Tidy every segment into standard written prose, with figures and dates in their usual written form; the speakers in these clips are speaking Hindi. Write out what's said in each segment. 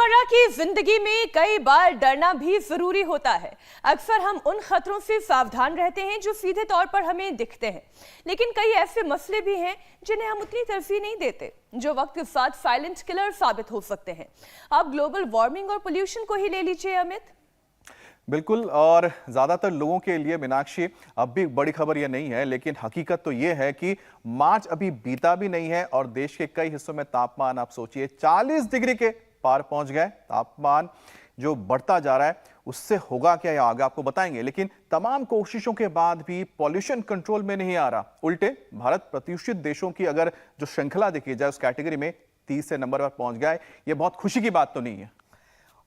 रोजमर्रा की जिंदगी में कई बार डरना भी जरूरी होता है। अक्सर हम उन खतरों से सावधान रहते हैं जो सीधे तौर पर हमें दिखते हैं, लेकिन कई ऐसे मसले भी हैं जिन्हें हम उतनी तरजीह नहीं देते, जो वक्त के साथ साइलेंट किलर साबित हो सकते हैं। अब ग्लोबल वार्मिंग और पोल्यूशन को ही ले लीजिए अमित। बिल्कुल, और ज़्यादातर लोगों के लिए मीनाक्षी अब भी बड़ी खबर यह नहीं है, लेकिन हकीकत तो ये है कि मार्च अभी बीता भी नहीं है और देश के कई हिस्सों में तापमान आप सोचिए 40 डिग्री के पार पहुंच गए। तापमान जो बढ़ता जा रहा है उससे होगा क्या या आगे आपको बताएंगे, लेकिन तमाम कोशिशों के बाद भी पॉल्यूशन कंट्रोल में नहीं आ रहा। उल्टे भारत प्रदूषित देशों की अगर जो श्रृंखला देखी जाए उस कैटेगरी में 30 नंबर पर पहुंच गया है। ये बहुत खुशी की बात तो नहीं है,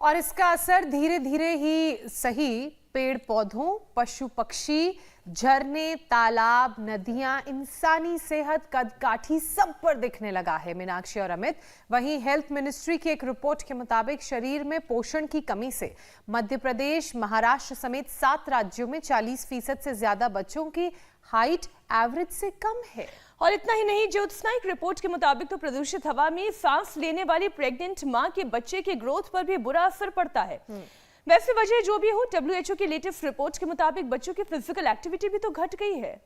और इसका असर धीरे धीरे ही सही पेड़ पौधों, पशु पक्षी, झरने, तालाब, नदियां, इंसानी सेहत, कदकाठी सब पर दिखने लगा है मीनाक्षी और अमित। वहीं हेल्थ मिनिस्ट्री की एक रिपोर्ट के मुताबिक शरीर में पोषण की कमी से मध्य प्रदेश, महाराष्ट्र समेत 7 राज्यों में 40% से ज्यादा बच्चों की हाइट एवरेज से कम है। और इतना ही नहीं, ज्योत्सना एक रिपोर्ट के मुताबिक तो प्रदूषित हवा में सांस लेने वाली प्रेग्नेंट मां के बच्चे के ग्रोथ पर भी बुरा असर पड़ता है। वैसे वजह जो भी हो, WHO की लेटेस्ट रिपोर्ट के मुताबिक बच्चों की फिजिकल एक्टिविटी भी तो घट गई है।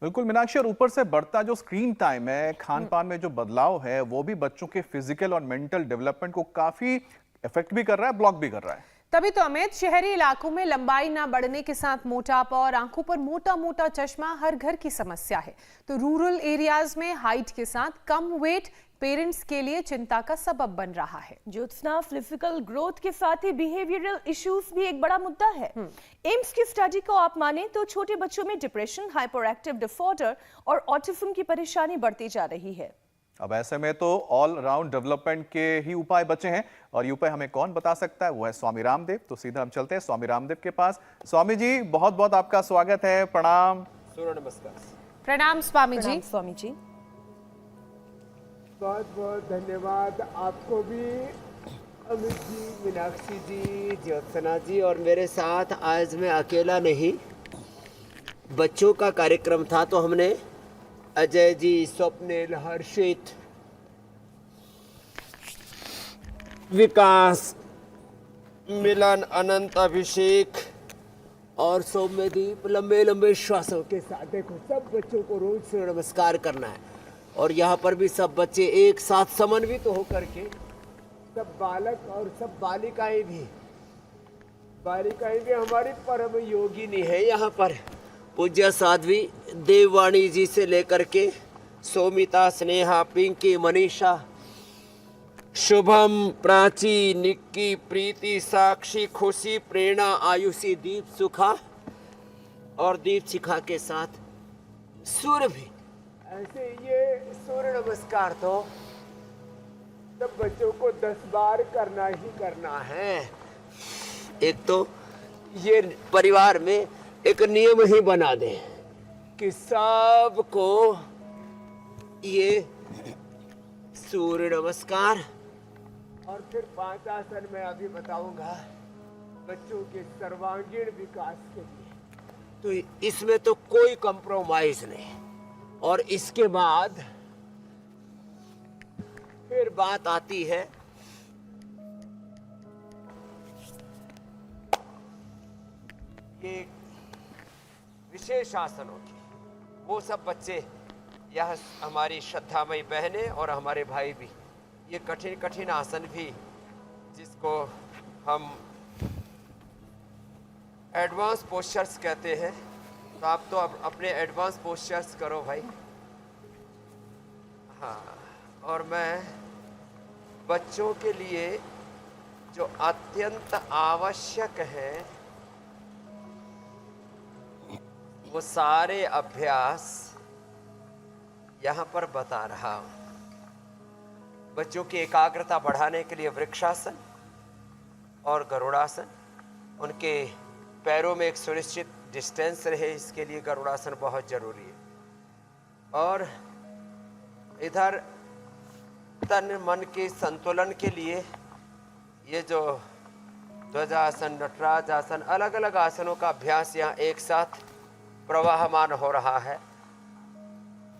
बिल्कुल मीनाक्षी, और ऊपर से बढ़ता जो स्क्रीन टाइम है, खान पान में जो बदलाव है, वो भी बच्चों के फिजिकल और मेंटल डेवलपमेंट को काफी इफेक्ट भी कर रहा है, ब्लॉक भी कर रहा है। तभी तो अमित, शहरी इलाकों में लंबाई ना बढ़ने के साथ मोटापा और आंखों पर मोटा मोटा चश्मा हर घर की समस्या है। तो रूरल एरियाज में हाइट के साथ कम वेट पेरेंट्स के लिए चिंता का सबब बन रहा है। ज्योत्सना, फिजिकल ग्रोथ के साथ ही बिहेवियरल इश्यूज भी एक बड़ा मुद्दा है। एम्स की स्टडी को आप माने तो छोटे बच्चों में डिप्रेशन, हाइपर एक्टिव डिसऑर्डर और ऑटिज्म की परेशानी बढ़ती जा रही है। अब ऐसे में तो ऑल राउंड डेवलपमेंट के ही उपाय बचे हैं, और ये उपाय हमें कौन बता सकता है? वो है स्वामी रामदेव। तो सीधा हम चलते हैं स्वामी रामदेव के पास। स्वामी जी, बहुत बहुत आपका स्वागत है। प्रणाम। सूर्य नमस्कार। प्रणाम स्वामी जी। स्वामी जी, बहुत बहुत धन्यवाद आपको भी, अमित जी, मीनाक्षी जी, ज्योत्सना जी। और मेरे साथ आज मैं अकेला नहीं, बच्चों का कार्यक्रम था तो हमने अजय जी, स्वप्निल, हर्षित, विकास, मिलन, अनंत, अभिषेक और सौम्यदीप लंबे लंबे श्वासों के साथ, देखो सब बच्चों को रोज सूर्य नमस्कार करना है। और यहाँ पर भी सब बच्चे एक साथ समन्वित होकर के, सब बालक और सब बालिकाएं भी हमारी परम योगिनी है। यहाँ पर पूज्य साध्वी देववाणी जी से लेकर के सोमिता, स्नेहा, पिंकी, मनीषा, शुभम, प्राची, निक्की, प्रीति, साक्षी, खुशी, प्रेरणा, आयुषी, दीप, सुखा और दीप शिखा के साथ सूर्य भी। ऐसे ये सूर्य नमस्कार तो सब बच्चों को 10 बार करना ही करना है। एक तो ये परिवार में एक नियम ही बना दें कि सबको ये सूर्य नमस्कार और फिर 5 आसन मैं अभी बताऊंगा बच्चों के सर्वांगीण विकास के लिए। तो इसमें तो कोई कंप्रोमाइज नहीं। और इसके बाद फिर बात आती है ये विशेष आसनों की। वो सब बच्चे, यह हमारी श्रद्धामयी बहनें और हमारे भाई भी, ये कठिन कठिन आसन भी, जिसको हम एडवांस पोस्चर्स कहते हैं, तो आप तो अपने एडवांस पोस्चर्स करो भाई। हाँ, और मैं बच्चों के लिए जो अत्यंत आवश्यक है वो सारे अभ्यास यहाँ पर बता रहा हूँ। बच्चों की एकाग्रता बढ़ाने के लिए वृक्षासन और गरुड़ासन, उनके पैरों में एक सुनिश्चित डिस्टेंस रहे, इसके लिए गरुड़ासन बहुत जरूरी है। और इधर तन मन के संतुलन के लिए ये जो ध्वजासन, नटराज आसन, अलग अलग आसनों का अभ्यास यहाँ एक साथ प्रवाहमान हो रहा है।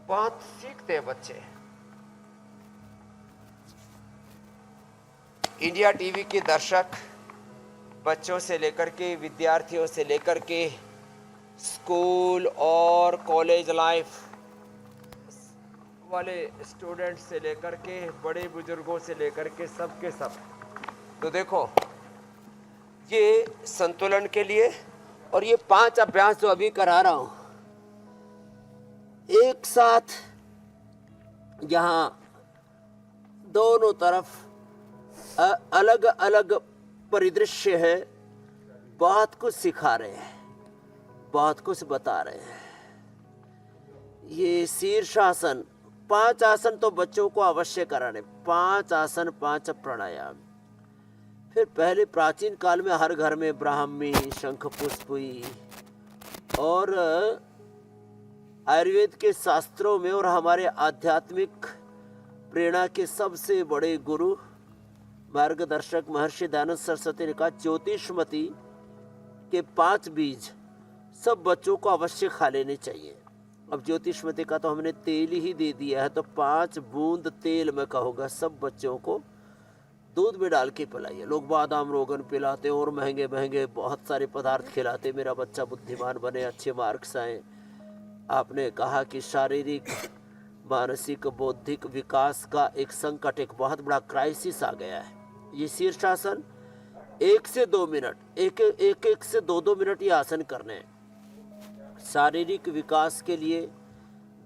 बहुत सीखते बच्चे। इंडिया टीवी के दर्शक, बच्चों से लेकर के विद्यार्थियों से लेकर के स्कूल और कॉलेज लाइफ वाले स्टूडेंट से लेकर के बड़े बुजुर्गों से लेकर के सब के सब। तो देखो, ये संतुलन के लिए, और ये 5 अभ्यास जो अभी करा रहा हूं, एक साथ यहाँ दोनों तरफ अलग अलग परिदृश्य है, बहुत कुछ सिखा रहे हैं, बहुत कुछ बता रहे हैं। ये शीर्षासन, 5 आसन तो बच्चों को अवश्य कराने, 5 आसन 5 प्राणायाम। फिर पहले प्राचीन काल में हर घर में ब्राह्मी, शंख पुष्पी, और आयुर्वेद के शास्त्रों में और हमारे आध्यात्मिक प्रेरणा के सबसे बड़े गुरु मार्गदर्शक महर्षि दयानंद सरस्वती ने कहा, ज्योतिषमती के 5 बीज सब बच्चों को अवश्य खा लेने चाहिए। अब ज्योतिषमती का तो हमने तेल ही दे दिया है, तो 5 बूंद तेल में कहूँगा सब बच्चों को दूध में डाल के पिलाइए। लोग बादाम रोगन पिलाते और महंगे महंगे बहुत सारे पदार्थ खिलाते, मेरा बच्चा बुद्धिमान बने, अच्छे मार्क्स आए। आपने कहा कि शारीरिक, मानसिक, बौद्धिक विकास का एक संकट, एक बहुत बड़ा क्राइसिस आ गया है। ये शीर्षासन 1 से 2 मिनट, एक से 2 मिनट ये आसन करने हैं। शारीरिक विकास के लिए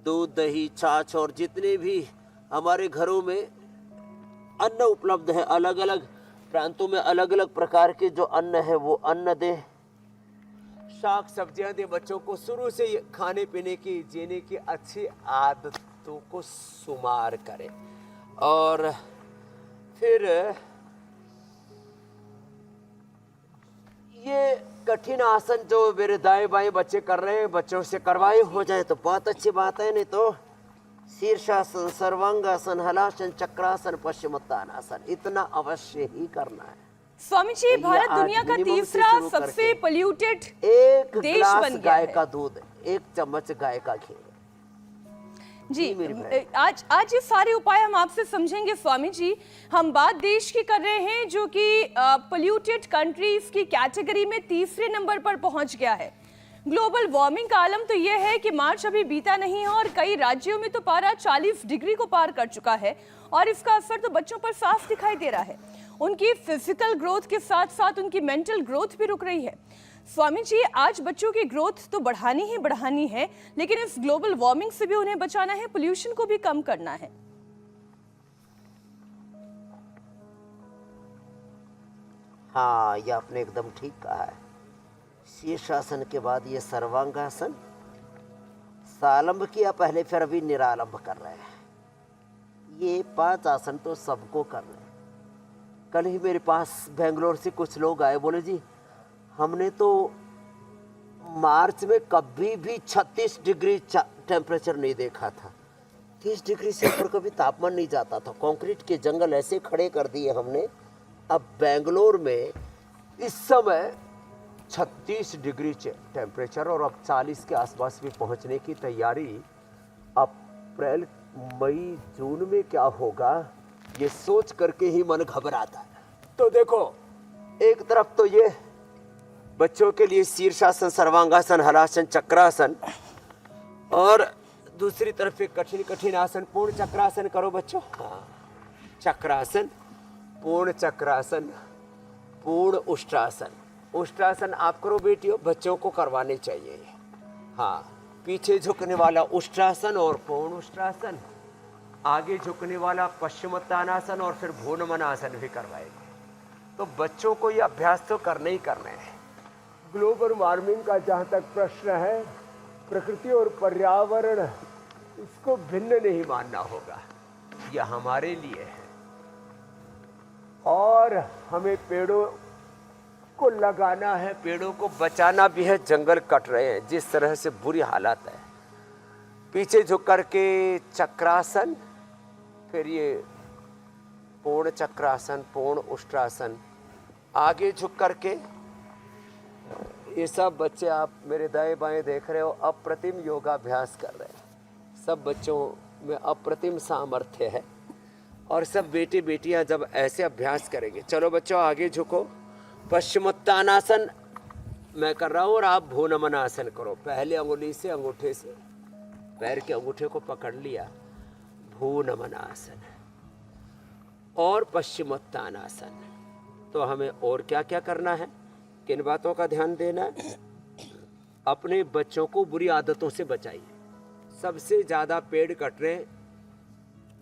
दूध, दही, छाछ और जितने भी हमारे घरों में अन्न उपलब्ध है, अलग अलग प्रांतों में अलग अलग प्रकार के जो अन्न है वो अन्न दें, शाक सब्जियां दें। बच्चों को शुरू से खाने पीने की, जीने की अच्छी आदतों को शुमार करें। और फिर ये कठिन आसन जो मेरे दाएं बाएं बच्चे कर रहे हैं, बच्चों से करवाए हो जाए तो बहुत अच्छी बात है, नहीं तो शीर्षासन, सर्वांगासन, हलासन, चक्रासन, पश्चिमोत्तानासन, इतना अवश्य ही करना है। स्वामी जी, तो भारत दुनिया का तीसरा सबसे पोल्यूटेड एक देश गिलास बन गया गाय है। का दूध, 1 चम्मच गाय का घी। जी, मेरी बहन। आज ये सारे उपाय हम आपसे समझेंगे स्वामी जी। हम बात देश की कर रहे हैं जो कि पोल्यूटेड कंट्रीज की कैटेगरी में तीसरे नंबर पर पहुंच गया है। ग्लोबल वार्मिंग का आलम तो यह है कि मार्च अभी बीता नहीं है और कई राज्यों में तो पारा 40 डिग्री को पार कर चुका है, और इसका असर तो बच्चों पर साफ दिखाई दे रहा है। उनकी फिजिकल ग्रोथ के साथ साथ उनकी मेंटल ग्रोथ भी रुक रही है। स्वामी जी, आज बच्चों की ग्रोथ तो बढ़ानी ही बढ़ानी है, लेकिन इस ग्लोबल वार्मिंग से भी उन्हें बचाना है, पोल्यूशन को भी कम करना है। हाँ, ये आपने एकदम ठीक कहा है। शीर्षासन के बाद ये सर्वांगासन, सालंब किया पहले, फिर अभी निरालंब कर रहे हैं। ये 5 आसन तो सबको करना है। कल ही मेरे पास बेंगलोर से कुछ लोग आए, बोले जी हमने तो मार्च में कभी भी 36 डिग्री टेम्परेचर नहीं देखा था, 30 डिग्री से ऊपर कभी तापमान नहीं जाता था। कंक्रीट के जंगल ऐसे खड़े कर दिए हमने। अब बेंगलोर में इस समय 36 डिग्री टेम्परेचर, और अब 40 के आसपास भी पहुंचने की तैयारी। अप्रैल, मई, जून में क्या होगा ये सोच करके ही मन घबराता है। तो देखो, एक तरफ तो ये बच्चों के लिए शीर्षासन, सर्वांगासन, हलासन, चक्रासन, और दूसरी तरफ एक कठिन कठिन आसन, पूर्ण चक्रासन करो बच्चों। हाँ, चक्रासन, पूर्ण चक्रासन, पूर्ण उष्ट्रासन। उष्ट्रासन आप करो बेटियों, बच्चों को करवाने चाहिए। हाँ, पीछे झुकने वाला उष्ट्रासन और पूर्ण उष्ट्रासन, आगे झुकने वाला पश्चिमोत्तानासन, और फिर भूनमनासन भी करवाएंगे। तो बच्चों को ये अभ्यास तो करने ही करने हैं। ग्लोबल वार्मिंग का जहाँ तक प्रश्न है, प्रकृति और पर्यावरण, इसको भिन्न नहीं मानना होगा, यह हमारे लिए है। और हमें पेड़ों को लगाना है, पेड़ों को बचाना भी है। जंगल कट रहे हैं, जिस तरह से बुरी हालत है। पीछे झुक करके चक्रासन, फिर ये पूर्ण चक्रासन, पूर्ण उष्ट्रासन, आगे झुक करके। ये सब बच्चे आप मेरे दाएं बाएं देख रहे हो, अप्रतिम योगाभ्यास कर रहे हैं। सब बच्चों में अप्रतिम सामर्थ्य है, और सब बेटे बेटियां जब ऐसे अभ्यास करेंगे। चलो बच्चों आगे झुको। पश्चिमोत्तानासन मैं कर रहा हूँ और आप भू नमन आसन करो। पहले अंगुली से अंगूठे से पैर के अंगूठे को पकड़ लिया, भू नमन आसन और पश्चिमोत्तानासन। तो हमें और क्या क्या करना है, किन बातों का ध्यान देना है? अपने बच्चों को बुरी आदतों से बचाइए। सबसे ज़्यादा पेड़ कट रहे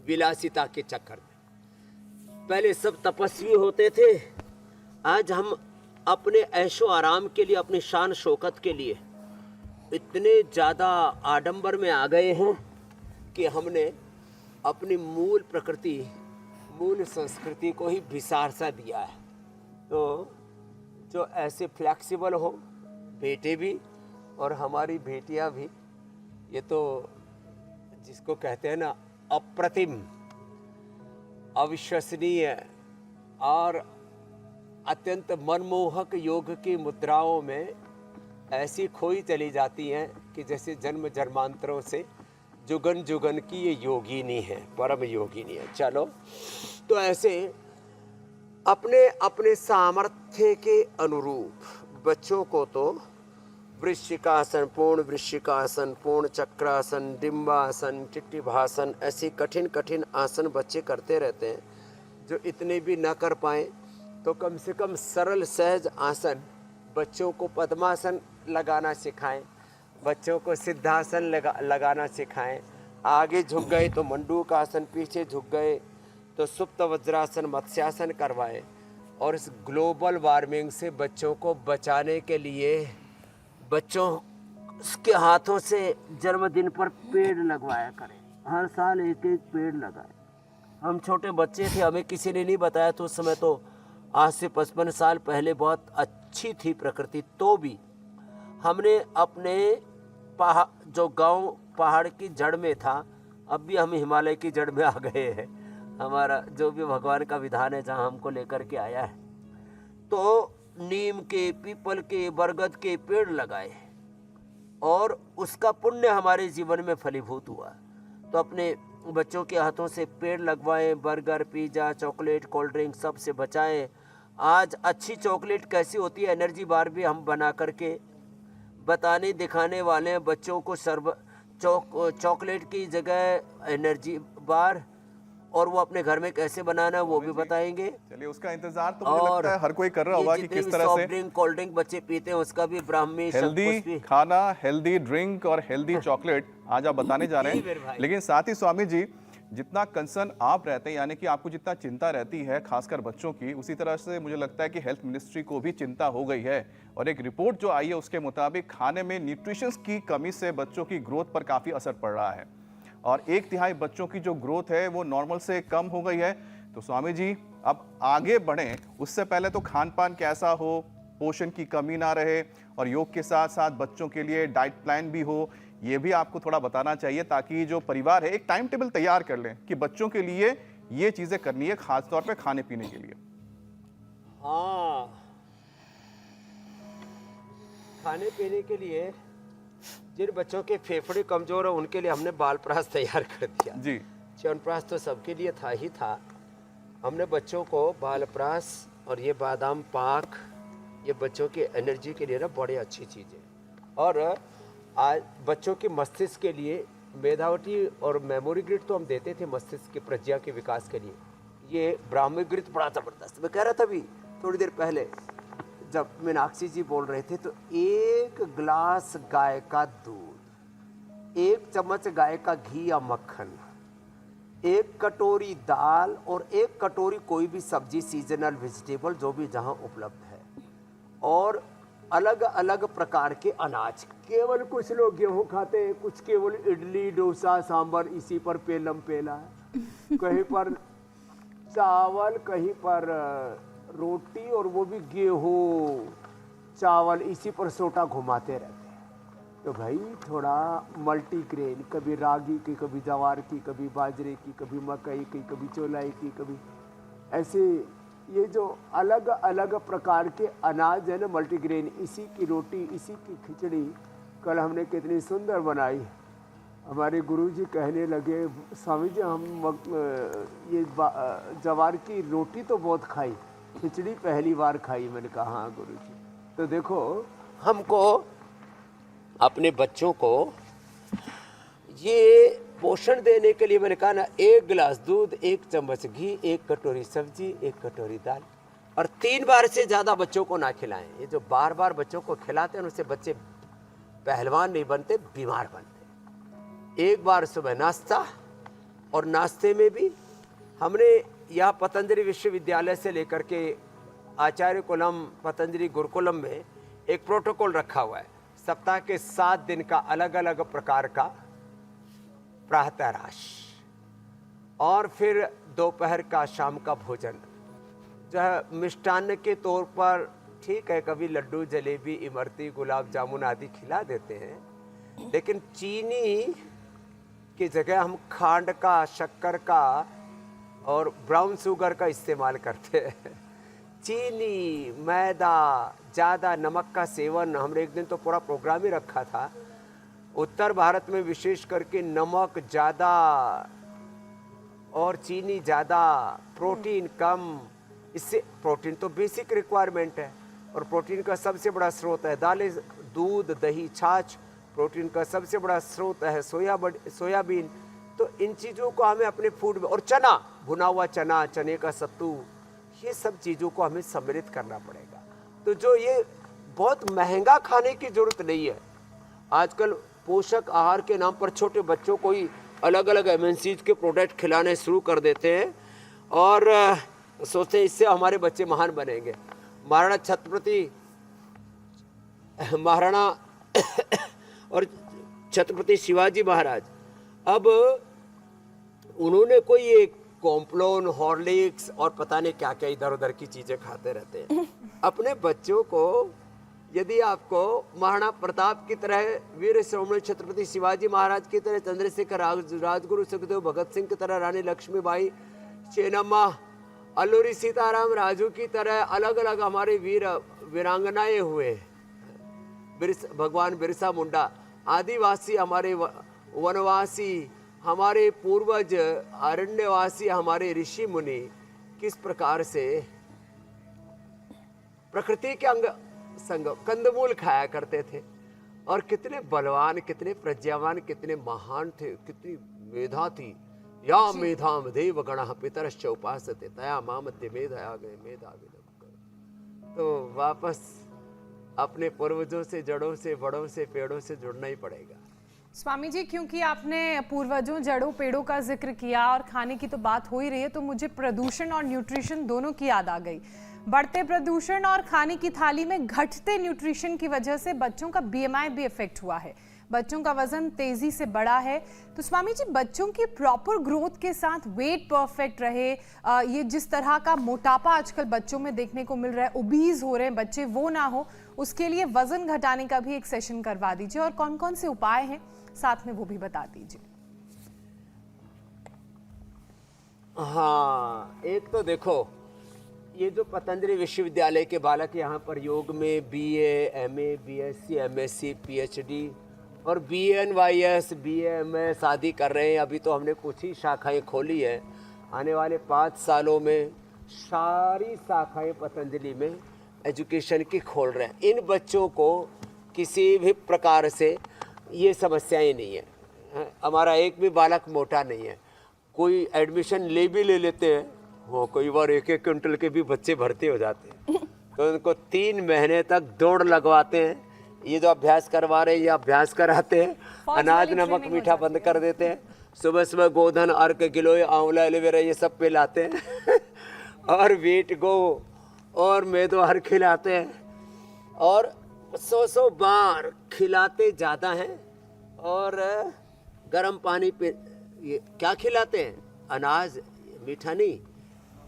विलासिता के चक्कर में। पहले सब तपस्वी होते थे, आज हम अपने ऐशो आराम के लिए, अपनी शान शौकत के लिए इतने ज़्यादा आडंबर में आ गए हैं कि हमने अपनी मूल प्रकृति, मूल संस्कृति को ही विसार सा दिया है। तो जो ऐसे फ्लेक्सिबल हो, बेटे भी और हमारी बेटियां भी, ये तो जिसको कहते हैं ना अप्रतिम, अविश्वसनीय और अत्यंत मनमोहक योग की मुद्राओं में ऐसी खोई चली जाती हैं कि जैसे जन्म जन्मांतरों से जुगन जुगन की ये योगिनी है, परम योगिनी है। चलो तो ऐसे अपने अपने सामर्थ्य के अनुरूप बच्चों को तो वृश्चिकासन, पूर्ण वृश्चिकासन, पूर्ण चक्रासन, डिम्बासन, टिट्टिभासन, ऐसी कठिन कठिन आसन बच्चे करते रहते हैं। जो इतने भी ना कर पाए तो कम से कम सरल सहज आसन, बच्चों को पद्मासन लगाना सिखाएं, बच्चों को सिद्धासन लगाना सिखाएं। आगे झुक गए तो मंडूक आसन, पीछे झुक गए तो सुप्त वज्रासन, मत्स्यासन करवाएं। और इस ग्लोबल वार्मिंग से बच्चों को बचाने के लिए बच्चों के हाथों से जन्मदिन पर पेड़ लगवाया करें। हर साल एक एक पेड़ लगाएं। हम छोटे बच्चे थे, हमें किसी ने नहीं बताया, तो उस समय तो आज से 55 साल पहले बहुत अच्छी थी प्रकृति, तो भी हमने अपने जो गांव पहाड़ की जड़ में था, अब भी हम हिमालय की जड़ में आ गए हैं। हमारा जो भी भगवान का विधान है जहाँ हमको लेकर के आया है, तो नीम के, पीपल के, बरगद के पेड़ लगाए और उसका पुण्य हमारे जीवन में फलीभूत हुआ। तो अपने बच्चों के हाथों से पेड़ लगवाएं। Burger, pizza, chocolate, cold drink सब से बचाएं। आज अच्छी चॉकलेट कैसी होती है, एनर्जी बार भी हम बना करके बताने दिखाने वाले हैं बच्चों को। चॉकलेट की जगह एनर्जी बार, और वो अपने घर में कैसे बनाना है वो भी बताएंगे। चलिए उसका इंतजार तो मुझे लगता है हर कोई कर रहा होगा कि किस तरह से ड्रिंक, कोल्ड ड्रिंक बच्चे पीते हैं, उसका भी ब्राह्मी हेल्दी खाना, हेल्दी ड्रिंक और हेल्दी चॉकलेट आज आप बताने जा रहे हैं। लेकिन साथ ही स्वामी जी, जितना कंसर्न आप रहते हैं, यानी कि आपको जितना चिंता रहती है खासकर बच्चों की, उसी तरह से मुझे लगता है कि हेल्थ मिनिस्ट्री को भी चिंता हो गई है। और एक रिपोर्ट जो आई है उसके मुताबिक खाने में न्यूट्रिशंस की कमी से बच्चों की ग्रोथ पर काफी असर पड़ रहा है और 1/3 बच्चों की जो ग्रोथ है वो नॉर्मल से कम हो गई है। तो स्वामी जी अब आगे बढ़ें, उससे पहले तो खान पान कैसा हो, पोषण की कमी ना रहे और योग के साथ साथ बच्चों के लिए डाइट प्लान भी हो, ये भी आपको थोड़ा बताना चाहिए ताकि जो परिवार है एक टाइम टेबल तैयार कर लें कि बच्चों के लिए ये चीजें करनी है, खासतौर पे खाने पीने के लिए। हाँ, खाने पीने के लिए जिन बच्चों के फेफड़े कमजोर है उनके लिए हमने बालप्रास तैयार कर दिया जी। च्यवनप्राश तो सबके लिए था ही था। हमने बच्चों को बालप्रास और ये बादाम पाक, ये बच्चों की एनर्जी के लिए ना बड़ी अच्छी चीज़ है। और आज बच्चों के मस्तिष्क के लिए मेधावती और मेमोरी ग्रिड तो हम देते थे मस्तिष्क की प्रज्ञा के विकास के लिए। ये ब्राह्मी ग्रिड बड़ा ज़बरदस्त। मैं कह रहा था अभी थोड़ी देर पहले जब मीनाक्षी जी बोल रहे थे, तो 1 गिलास गाय का दूध, 1 चम्मच गाय का घी या मक्खन, 1 कटोरी दाल और 1 कटोरी कोई भी सब्जी, सीजनल वेजिटेबल जो भी जहां उपलब्ध है, और अलग अलग प्रकार के अनाज। केवल कुछ लोग गेहूं खाते हैं, कुछ केवल इडली, डोसा, सांभर, इसी पर पेलम पेला है, कहीं पर चावल, कहीं पर रोटी, और वो भी गेहूं चावल, इसी पर सोटा घुमाते रहते हैं। तो भाई थोड़ा मल्टीग्रेन, कभी रागी की, कभी जवार की, कभी बाजरे की, कभी मकई की, कभी चौलाई की, कभी ऐसे ये जो अलग अलग प्रकार के अनाज है ना मल्टीग्रेन, इसी की रोटी, इसी की खिचड़ी कल हमने कितनी सुंदर बनाई। हमारे गुरुजी कहने लगे, स्वामी जी हम ये जवार की रोटी तो बहुत खाई, खिचड़ी पहली बार खाई। मैंने कहा हाँ गुरुजी। तो देखो हमको अपने बच्चों को ये पोषण देने के लिए मैंने कहा ना, 1 गिलास दूध, 1 चम्मच घी, 1 कटोरी सब्जी, 1 कटोरी दाल, और 3 बार से ज़्यादा बच्चों को ना खिलाएं। ये जो बार बार बच्चों को खिलाते हैं उससे बच्चे पहलवान नहीं बनते, बीमार बनते। 1 बार सुबह नाश्ता, और नाश्ते में भी हमने यहाँ पतंजलि विश्वविद्यालय से लेकर के आचार्य कुलम पतंजलि गुरुकुलम में एक प्रोटोकॉल रखा हुआ है। सप्ताह के 7 दिन का अलग अलग प्रकार का प्रातःराश, और फिर दोपहर का, शाम का भोजन जो है मिष्टान्न के तौर पर, ठीक है, कभी लड्डू, जलेबी, इमरती, गुलाब जामुन आदि खिला देते हैं, लेकिन चीनी की जगह हम खांड का, शक्कर का और ब्राउन शुगर का इस्तेमाल करते हैं। चीनी, मैदा, ज़्यादा नमक का सेवन, हमने एक दिन तो पूरा प्रोग्राम ही रखा था। उत्तर भारत में विशेष करके नमक ज़्यादा और चीनी ज़्यादा, प्रोटीन कम। इससे प्रोटीन तो बेसिक रिक्वायरमेंट है, और प्रोटीन का सबसे बड़ा स्रोत है दालें, दूध, दही, छाछ। प्रोटीन का सबसे बड़ा स्रोत है सोयाबीन। तो इन चीज़ों को हमें अपने फूड में, और चना, भुना हुआ चना, चने का सत्तू, ये सब चीज़ों को हमें सम्मिलित करना पड़ेगा। तो जो ये बहुत महंगा खाने की ज़रूरत नहीं है। आजकल पोषक आहार के नाम पर छोटे बच्चों को ही अलग अलग MNCs के प्रोडक्ट खिलाने शुरू कर देते हैं, और सोचते हैं इससे हमारे बच्चे महान बनेंगे। महाराणा और छत्रपति शिवाजी महाराज, अब उन्होंने कोई एक कॉम्प्लोन, हॉर्लिक्स और पता नहीं क्या क्या इधर उधर की चीज़ें खाते रहते हैं। अपने बच्चों को यदि आपको महाराणा प्रताप की तरह, वीर श्रोमणी छत्रपति शिवाजी महाराज की तरह, चंद्रशेखर, राजगुरु सुखदेव, भगत सिंह की तरह, रानी लक्ष्मीबाई, चेन्नम्मा, अल्लूरी सीताराम राजू की तरह अलग अलग हमारे वीरांगनाएं हुए, भगवान बिरसा मुंडा, आदिवासी हमारे वनवासी, हमारे पूर्वज अरण्यवासी, हमारे ऋषि मुनि किस प्रकार से प्रकृति के अंग संग कंदमूल खाया करते थे, और कितने बलवान, कितने प्रज्ञावान, कितने महान थे, कितनी मेधा थी। या मेधाम देव गणः पितरश्च उपासते तया मामद्य मेधया गए मेधा विलंब। तो वापस अपने पूर्वजों से, जड़ों से, बड़ों से, पेड़ों से जुड़ना ही पड़ेगा। स्वामी जी, क्योंकि आपने पूर्वजों, जड़ों, पेड़ों का जिक्र किया और खाने की तो बात हो ही रही है, तो मुझे प्रदूषण और न्यूट्रिशन दोनों की याद आ गई। बढ़ते प्रदूषण और खाने की थाली में घटते न्यूट्रिशन की वजह से बच्चों का BMI भी इफेक्ट हुआ है, बच्चों का वजन तेजी से बढ़ा है। तो स्वामी जी, बच्चों की प्रॉपर ग्रोथ के साथ वेट परफेक्ट रहे, ये जिस तरह का मोटापा आजकल बच्चों में देखने को मिल रहा है, ओबीज हो रहे हैं बच्चे, वो ना हो, उसके लिए वजन घटाने का भी एक सेशन करवा दीजिए, और कौन कौन से उपाय हैं साथ में वो भी बता दीजिए। हाँ, एक तो देखो, ये जो पतंजलि विश्वविद्यालय के बालक यहाँ पर योग में BA, MA, BSc, MSc, PhD और BNYS, BMS आदि कर रहे हैं। अभी तो हमने कुछ ही शाखाएं खोली हैं, आने वाले 5 सालों में सारी शाखाएं पतंजलि में एजुकेशन की खोल रहे हैं। इन बच्चों को किसी भी प्रकार से ये समस्याएं नहीं है। हमारा एक भी बालक मोटा नहीं है। कोई एडमिशन ले लेते हैं, वो कई बार 1-1 क्विंटल के भी बच्चे भर्ती हो जाते हैं, तो उनको 3 महीने तक दौड़ लगवाते हैं। ये जो अभ्यास करवा रहे हैं, ये अभ्यास कराते हैं, अनाज नमक मीठा बंद कर देते हैं, सुबह सुबह गोधन, अर्क, गिलोय, आंवला, एलोवेरा ये सब पिलाते हैं और वीट गो और मैदो हर खिलाते हैं, और 100 बार खिलाते ज़्यादा हैं। और गर्म पानी पे ये क्या खिलाते हैं, अनाज, मीठा नहीं,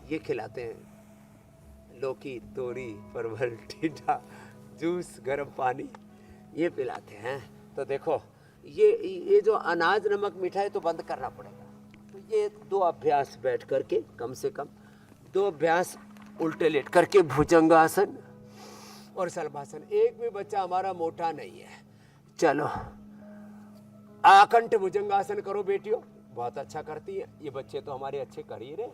ये खिलाते हैं, लौकी, तोरी, परवल, टिड्डा, जूस, गर्म पानी ये पिलाते हैं। तो देखो, ये जो अनाज नमक मीठा है तो बंद करना पड़ेगा। तो ये 2 अभ्यास बैठ करके, कम से कम 2 अभ्यास उल्टे लेट करके, भुजंगासन और शलभासन। एक भी बच्चा हमारा मोटा नहीं है। चलो आकंठ भुजंगासन करो बेटियों, बहुत अच्छा करती है। ये बच्चे तो हमारे अच्छे कर ही रहे हैं,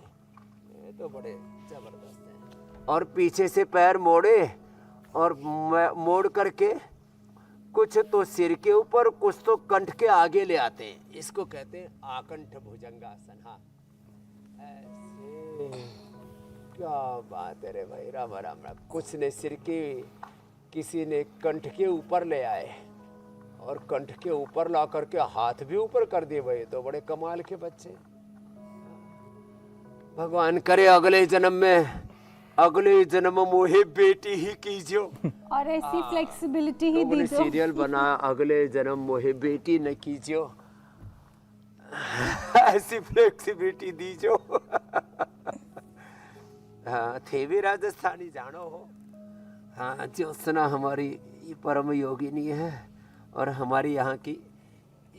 ये तो बड़े जबरदस्त हैं। और पीछे से पैर मोड़े और मोड़ करके कुछ तो सिर के ऊपर, कुछ तो कंठ के आगे ले आते हैं। इसको कहते हैं आकंठ भुजंगासन। हाँ ऐसे, क्या बात है रे भाई, राम राम राम। कुछ ने सिर के, किसी ने कंठ के ऊपर ले आए और कंठ के ऊपर ला करके हाथ भी ऊपर कर दिए भाई, तो बड़े कमाल के बच्चे। भगवान करे अगले जन्म मोहे बेटी ही कीजियो, और ऐसी फ्लेक्सिबिलिटी ही तो दीजिए। सीरियल बना अगले जन्म मोहे बेटी न कीजियो, ऐसी फ्लेक्सिबिलिटी दीजियो। हाँ थे भी राजस्थानी जानो हो। हाँ ज्योत्सना हमारी परम योगिनी है और हमारी यहाँ की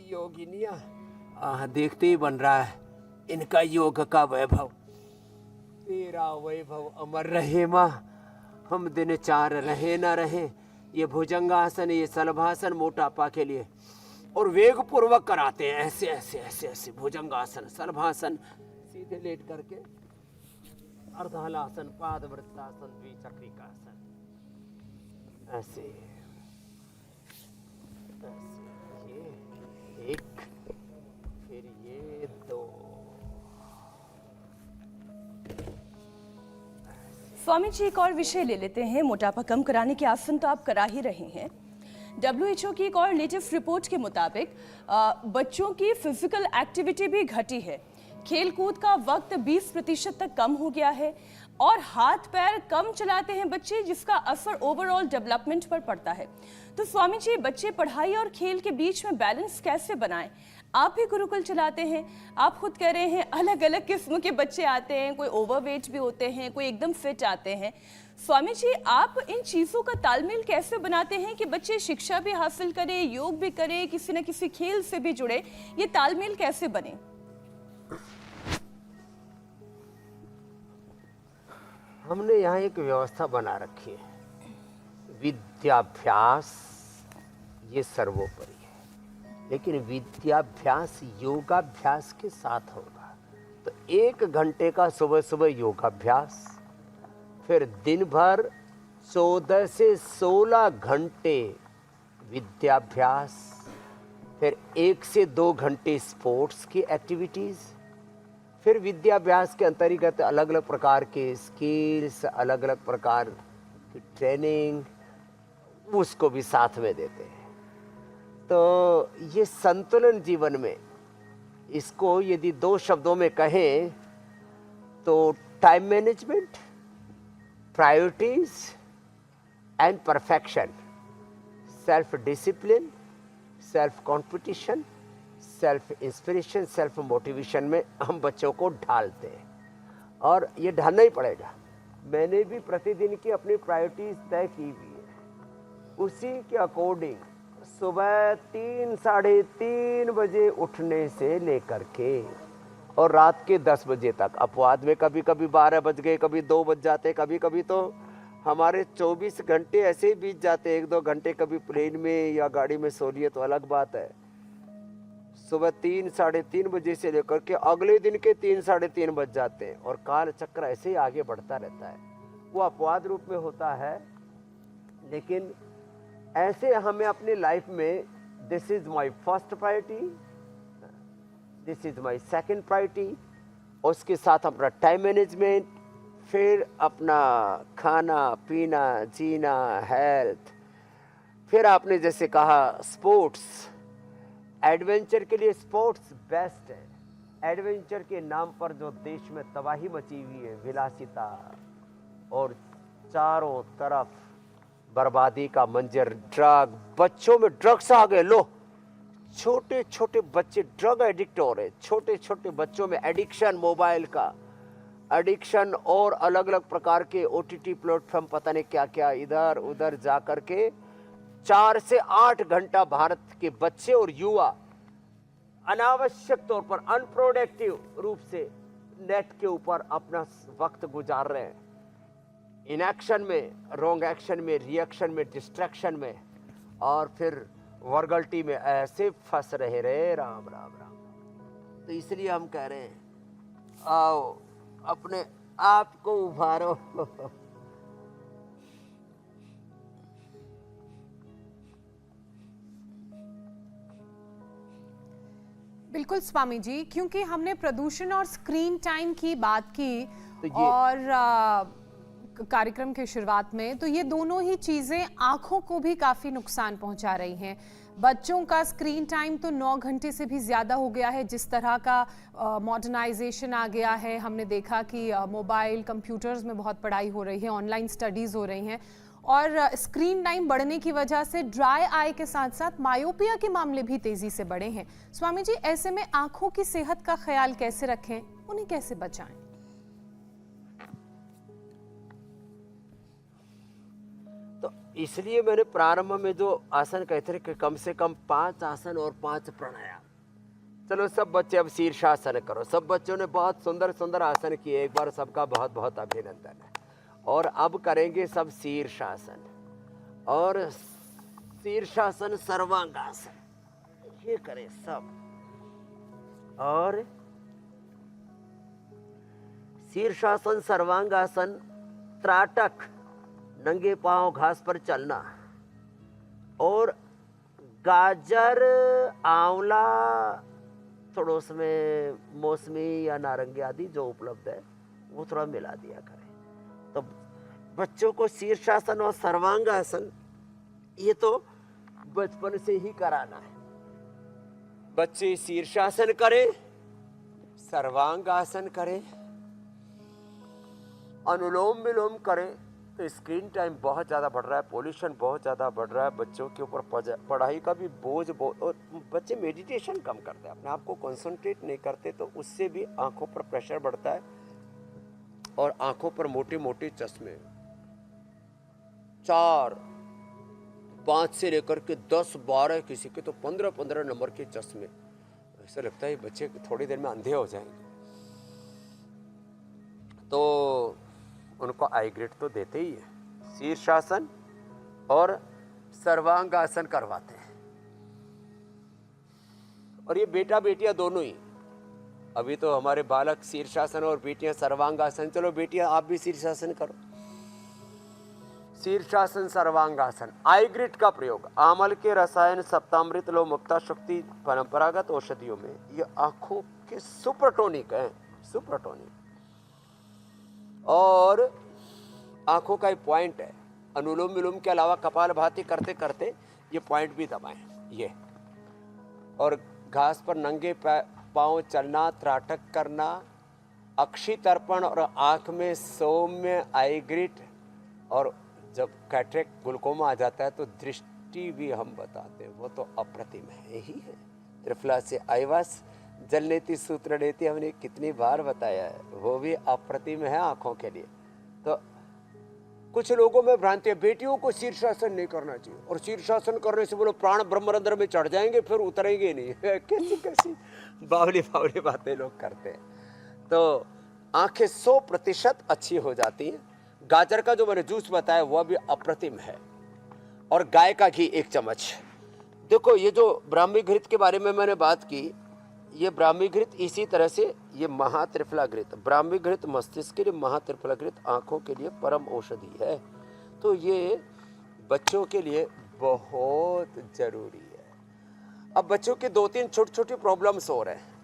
योगिनियाँ देखते ही बन रहा है इनका योग का वैभव। तेरा वैभव अमर रहे माँ, हम दिन चार रहे ना रहे। ये भुजंगासन, ये सलभासन मोटापा के लिए, और वेग पूर्वक कराते हैं ऐसे ऐसे ऐसे ऐसे। भुजंगासन, सलभासन सीधे लेट करके, अर्धहलासन, पादवृत्तासन, द्विचक्रिकासन, ऐसे ऐसे। ये एक, फिर ये दो। स्वामी जी एक और विषय ले लेते हैं। मोटापा कम कराने के आसन तो आप करा ही रहे हैं। WHO की एक और लेटेस्ट रिपोर्ट के मुताबिक बच्चों की फिजिकल एक्टिविटी भी घटी है। खेलकूद का वक्त 20% तक कम हो गया है और हाथ पैर कम चलाते हैं बच्चे, जिसका असर ओवरऑल डेवलपमेंट पर पड़ता है। तो स्वामी जी, बच्चे पढ़ाई और खेल के बीच में बैलेंस कैसे बनाएं? आप भी गुरुकुल चलाते हैं, आप खुद कह रहे हैं अलग अलग किस्म के बच्चे आते हैं, कोई ओवरवेट भी होते हैं, कोई एकदम फिट आते हैं। स्वामी जी, आप इन चीज़ों का तालमेल कैसे बनाते हैं कि बच्चे शिक्षा भी हासिल करें, योग भी करें, किसी न किसी खेल से भी जुड़े? ये तालमेल कैसे बने? हमने यहाँ एक व्यवस्था बना रखी है, विद्याभ्यास ये सर्वोपरि है, लेकिन विद्याभ्यास योगाभ्यास के साथ होगा। तो 1 घंटे का सुबह सुबह योगाभ्यास, फिर दिन भर 14 से 16 घंटे विद्याभ्यास, फिर 1 से 2 घंटे स्पोर्ट्स की एक्टिविटीज़, फिर विद्याभ्यास के अंतर्गत अलग अलग प्रकार के स्किल्स, अलग अलग प्रकार की ट्रेनिंग, उसको भी साथ में देते हैं। तो ये संतुलन जीवन में, इसको यदि 2 शब्दों में कहें तो time management, priorities and perfection, self discipline, self competition, self inspiration, self motivation में हम बच्चों को ढालते हैं, और ये ढालना ही पड़ेगा। मैंने भी प्रतिदिन की अपनी प्रायोरिटीज तय की हुई है, उसी के अकॉर्डिंग सुबह 3 साढ़े 3 बजे उठने से लेकर के और रात के 10 बजे तक। अपवाद में कभी कभी 12 बज गए, कभी 2 बज जाते, कभी कभी तो हमारे 24 घंटे ऐसे ही बीत जाते, 1-2 घंटे कभी प्लेन में या गाड़ी में सो लिए तो अलग बात है। सुबह 3 साढ़े 3 बजे से लेकर के अगले दिन के 3 साढ़े 3 बज जाते हैं, और काल चक्र ऐसे ही आगे बढ़ता रहता है। वो अपवाद रूप में होता है, लेकिन ऐसे हमें अपनी लाइफ में this is my first priority, this is my second priority, उसके साथ अपना टाइम मैनेजमेंट, फिर अपना खाना पीना जीना, हेल्थ, फिर आपने जैसे कहा स्पोर्ट्स, एडवेंचर के लिए स्पोर्ट्स बेस्ट है। एडवेंचर के नाम पर जो देश में तबाही मची हुई है, विलासिता और चारों तरफ बर्बादी का मंजर, ड्रग, बच्चों में ड्रग्स आ गए। लो, छोटे छोटे बच्चे ड्रग एडिक्ट हो रहे, छोटे छोटे बच्चों में एडिक्शन, मोबाइल का एडिक्शन, और अलग अलग प्रकार के OTT प्लेटफॉर्म, पता नहीं क्या क्या, इधर उधर जा कर के 4 से 8 घंटा भारत के बच्चे और युवा अनावश्यक तौर पर अनप्रोडक्टिव रूप से नेट के ऊपर अपना वक्त गुजार रहे हैं। इनएक्शन में, रॉन्ग एक्शन में, रिएक्शन में, डिस्ट्रैक्शन में, और फिर वर्गल्टी में ऐसे फंस रहे राम राम राम। तो इसलिए हम कह रहे हैं, आओ अपने आप को उभारो। बिल्कुल स्वामी जी, क्योंकि हमने प्रदूषण और स्क्रीन टाइम की बात की तो और कार्यक्रम के शुरुआत में, तो ये दोनों ही चीजें आंखों को भी काफी नुकसान पहुंचा रही हैं। बच्चों का स्क्रीन टाइम तो 9 घंटे से भी ज़्यादा हो गया है। जिस तरह का मॉडर्नाइजेशन आ गया है, हमने देखा कि मोबाइल कंप्यूटर्स में बहुत पढ़ाई हो रही है, ऑनलाइन स्टडीज़ हो रही हैं और स्क्रीन टाइम बढ़ने की वजह से ड्राई आई के साथ साथ मायोपिया के मामले भी तेज़ी से बढ़े हैं। स्वामी जी, ऐसे में आँखों की सेहत का ख्याल कैसे रखें, उन्हें कैसे बचाएं? तो इसलिए मैंने प्रारंभ में जो आसन कहते थे कि कम से कम 5 आसन और 5 प्राणायाम। चलो सब बच्चे अब शीर्षासन करो। सब बच्चों ने बहुत सुंदर सुंदर आसन किए, एक बार सबका बहुत बहुत अभिनंदन है। और अब करेंगे सब शीर्षासन और शीर्षासन सर्वांगासन, ये करें सब। और शीर्षासन सर्वांगासन, त्राटक नंगे पांव घास पर चलना, और गाजर आंवला थोड़ा उसमें मौसमी या नारंगी आदि जो उपलब्ध है वो थोड़ा मिला दिया करें। तो बच्चों को शीर्षासन और सर्वांगासन ये तो बचपन से ही कराना है। बच्चे शीर्षासन करें, सर्वांगासन करें, अनुलोम विलोम करें। तो स्क्रीन टाइम बहुत ज़्यादा बढ़ रहा है, पोल्यूशन बहुत ज़्यादा बढ़ रहा है, बच्चों के ऊपर पढ़ाई का भी बोझ और बच्चे मेडिटेशन कम करते हैं, अपने आप को कंसंट्रेट नहीं करते, तो उससे भी आंखों पर प्रेशर बढ़ता है और आंखों पर मोटे मोटे चश्मे 4, 5 से लेकर के 10, 12, किसी के तो 15 नंबर के चश्मे। ऐसा लगता है बच्चे थोड़ी देर में अंधे हो जाएंगे। तो उनको आई ग्रेड तो देते ही है। शीर्षासन और सर्वांगासन करवाते हैं। और ये बेटा बेटियां दोनों ही। अभी तो हमारे बालक शीर्षासन और बेटियां सर्वांगासन। चलो बेटियां आप भी शीर्षासन करो। शीर्षासन सर्वांगासन। आई ग्रेड का प्रयोग आमल के रसायन, सप्तामृत, लो मुक्ता शक्ति परंपरागत औषधियों में ये आंखों के सुपर टॉनिक है, सुपर टॉनिक। और आंखों का एक पॉइंट है, अनुलोम विलोम के अलावा कपालभाति करते करते ये पॉइंट भी दबाएं ये। और घास पर नंगे पांव चलना, त्राटक करना, अक्षि तर्पण और आंख में सौम्य आई ग्रिट। और जब कैटरेक्ट ग्लूकोमा आ जाता है तो दृष्टि भी हम बताते हैं, वो तो अप्रतिम है ही है। त्रिफला से आईवास जलनेति सूत्र नेति हमने कितनी बार बताया है, वो भी अप्रतिम है आंखों के लिए। तो कुछ लोगों में भ्रांति है, बेटियों को शीर्षासन नहीं करना चाहिए, और शीर्षासन करने से बोलो प्राण ब्रह्मरंध्र में चढ़ जाएंगे, फिर उतरेंगे नहीं। कैसी कैसी बावली बावली बातें लोग करते हैं। तो आंखें 100% अच्छी हो जाती हैं। गाजर का जो मैंने जूस बताया वह भी अप्रतिम है। और गाय का घी 1 चम्मच। देखो ये जो ब्राह्मी घृत के बारे में मैंने बात की, ये ब्राह्मी घृत इसी तरह से ये महात्रिफला घृत, ब्राह्मी घृत मस्तिष्क के लिए, महात्रिफला घृत आंखों के लिए परम औषधि है। तो ये बच्चों के लिए बहुत जरूरी है। अब बच्चों के 2-3 छोटी छोटी प्रॉब्लम्स हो रहे हैं।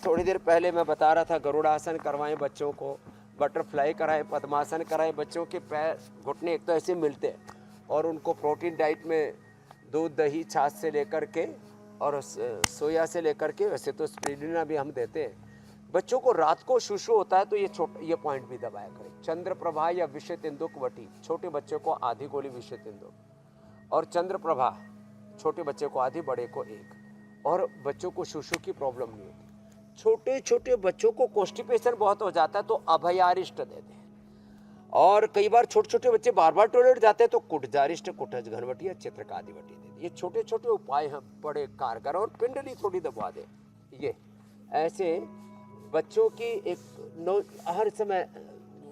थोड़ी देर पहले मैं बता रहा था, गरुड़ासन करवाएं बच्चों को, बटरफ्लाई कराएं, पद्मासन कराएं। बच्चों के पैर घुटने एक तो ऐसे मिलते हैं, और उनको प्रोटीन डाइट में दूध, दही, छाछ से लेकर के और सोया से लेकर के, वैसे तो स्प्रिलिना भी हम देते हैं। बच्चों को रात को शुशु होता है तो ये पॉइंट भी दबाया करें। चंद्र प्रभा या विषय तेंदुक वटी, छोटे बच्चे को आधी गोली विषय तेंदुक, और चंद्र प्रभा छोटे बच्चे को आधी, बड़े को 1। और बच्चों को शुशु की प्रॉब्लम नहीं होती। छोटे छोटे बच्चों को कॉन्स्टिपेशन बहुत हो जाता है तो अभयारिष्ट देते हैं। और कई बार छोटे छोटे बच्चे बार बार टॉयलेट जाते हैं तो कुटजारिष्ट, कुटज घनवटी, चित्रकादि वटी देते। ये छोटे छोटे उपाय हैं, बड़े कारगर। और पिंडली थोड़ी दबा दे। ये ऐसे बच्चों की हर समय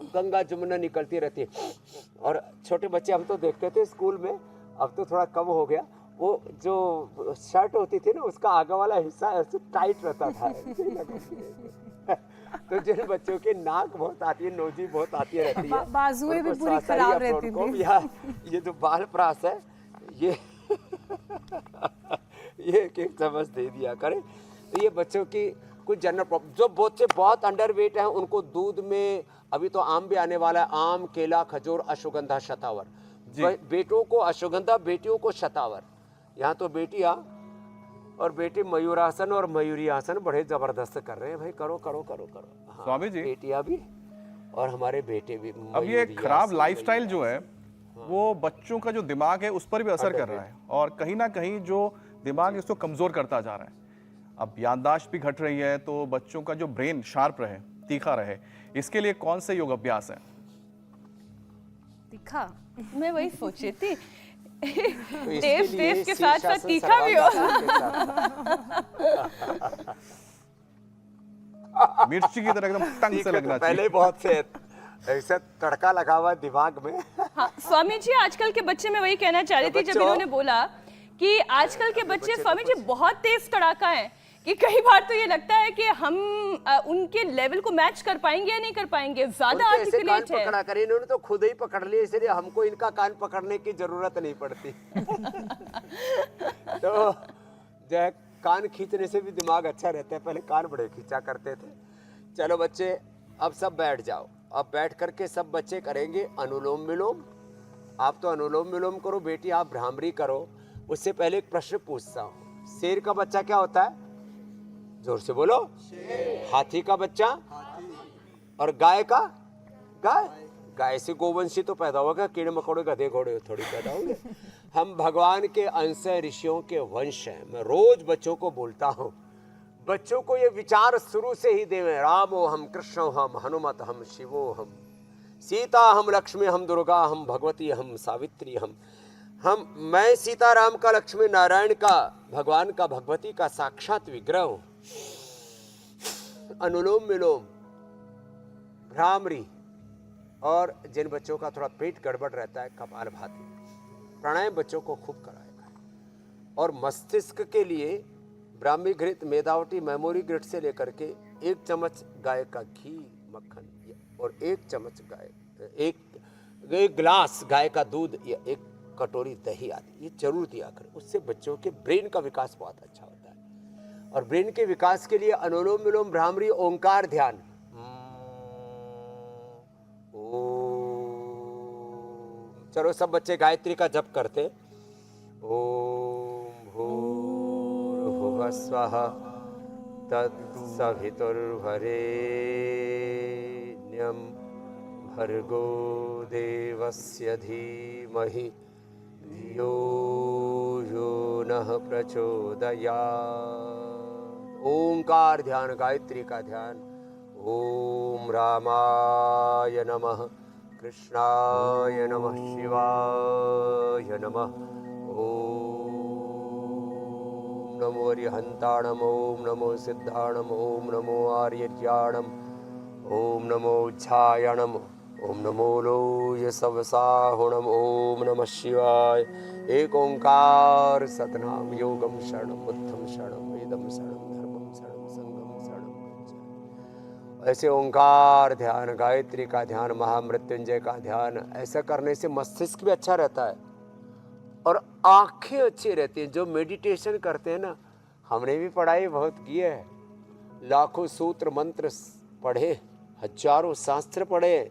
गंगा जमुना निकलती रहती है। और छोटे बच्चे हम तो देखते थे स्कूल में, अब तो थोड़ा कम हो गया, वो जो शर्ट होती थी ना उसका आगे वाला हिस्सा ऐसे टाइट रहता था तो जिन बच्चों के नाक बहुत आती है, नोजी बहुत आती रहती है, बाजुएं भी उनको पूरी श्वास खराब आएगी, रहती उनको थी। ये जो बाल प्रास है ये ये एक समझ दे दिया करें। तो ये बच्चों की कुछ जनरल प्रॉब्लम, जो बच्चे बहुत अंडरवेट हैं उनको दूध में, अभी तो आम भी आने वाला है, आम, केला, खजूर, अश्वगंधा, शतावर। बेटों को अश्वगंधा, बेटियों को शतावर। यहाँ तो बेटियाँ और बेटे मयूरासन और मयूरी आसन बड़े जबरदस्त कर रहे हैं भाई, करो करो करो करो। हाँ, स्वामी जी, बेटियाँ भी और हमारे बेटे भी। अब ये खराब लाइफस्टाइल जो है वो बच्चों का जो दिमाग है उस पर भी असर कर रहा है और कहीं ना कहीं जो दिमाग इसको कमजोर करता जा रहा है। अब याददाश्त भी घट रही है, तो बच्चों का जो ब्रेन शार्प रहे, तीखा रहे, इसके लिए कौन से योग अभ्यास है? तीखा, मैं वही सोच रही थी तो इसके टेस्ट लिए टेस्ट के साथ साथ शीर्षासन तीखा भी हो। मिर्ची की तरह एकदम टंग से लगना पहले चाहिए। बहुत से ऐसा तड़का लगा हुआ है दिमाग में। हाँ, स्वामी जी आजकल के बच्चे, मैं वही कहना चाह रही थी जब बच्चों- इन्होंने बोला कि आजकल के बच्चे स्वामी जी बहुत तेज तड़ाका हैं कि कई बार तो ये लगता है कि हम उनके लेवल को मैच कर पाएंगे या नहीं कर पाएंगे, ज्यादा उनके ऐसे कान आर्टिकुलेट है। पकड़ा करे, इन्होंने तो खुद ही पकड़ लिया, इसलिए हमको इनका कान पकड़ने की जरूरत नहीं पड़ती। तो जो है कान खींचने से भी दिमाग अच्छा रहता है, पहले कान बड़े खींचा करते थे। चलो बच्चे अब सब बैठ जाओ, अब बैठ करके सब बच्चे करेंगे अनुलोम विलोम। आप तो अनुलोम विलोम करो, बेटी आप भ्रामरी करो। उससे पहले एक प्रश्न पूछता हूँ, शेर का बच्चा क्या होता है? जोर से बोलो। हाथी का बच्चा? और गाय का? गाय, गाय से गोवंशी तो पैदा होगा, कीड़े मकोड़े गधे घोड़े थोड़ी पैदा होंगे। हम भगवान के अंश हैं, ऋषियों के वंश हैं। मैं रोज बच्चों को बोलता हूँ, बच्चों को ये विचार शुरू से ही देवे, रामो हम, कृष्णो हम, हनुमत हम, शिवो हम, सीता हम, लक्ष्मी हम, दुर्गा हम, भगवती हम, सावित्री हम। मैं सीताराम का, लक्ष्मी नारायण का, भगवान का, भगवती का साक्षात विग्रह हूं। अनुलोम विलोम, भ्रामरी, और जिन बच्चों का थोड़ा पेट गड़बड़ रहता है, कपालभाति, प्राणायाम बच्चों को खूब कराएगा। और मस्तिष्क के लिए ब्राह्मी घृत, मेदावटी, मेमोरी घृत से लेकर के 1 चम्मच गाय का घी, मक्खन, और 1 चम्मच गाय, एक गिलास गाय का दूध या 1 कटोरी दही आदि ये जरूर दिया करें। उससे बच्चों के ब्रेन का विकास बहुत अच्छा होता है। और ब्रेन के विकास के लिए अनुलोम विलोम, भ्रामरी, ओंकार ध्यान। चलो सब बच्चे गायत्री का जप करते। ओम भूर्भुवः स्वः तत्सवितुर्वरेण्यं भर्गो देवस्य धीमहि धियो यो नः प्रचोदयात्। ओंकार ध्यान, गायत्री का ध्यान। ओम रामाय नमः, कृष्णाय नमः, शिवाय नमः। ओम नमो अरिहन्ताणम्, ओम नमो सिद्धाणम्, ओम नमो आर्यज्ञाणम्, ओम नमो उज्झायणम्, ओम नमो लोय सवसाहुणम्, ओम नमः शिवाय। एक ओंकार सतनाम योगम शरणम बुद्धम शरणम वेदम शरणम धर्मम शरणम संगम शरणम गच्छामि। ऐसे ओंकार ध्यान, गायत्री का ध्यान, महामृत्युंजय का ध्यान, ऐसा करने से मस्तिष्क भी अच्छा रहता है और आंखें अच्छी रहती हैं। जो मेडिटेशन करते हैं ना, हमने भी पढ़ाई बहुत की है, लाखों सूत्र मंत्र पढ़े, हजारों शास्त्र पढ़े,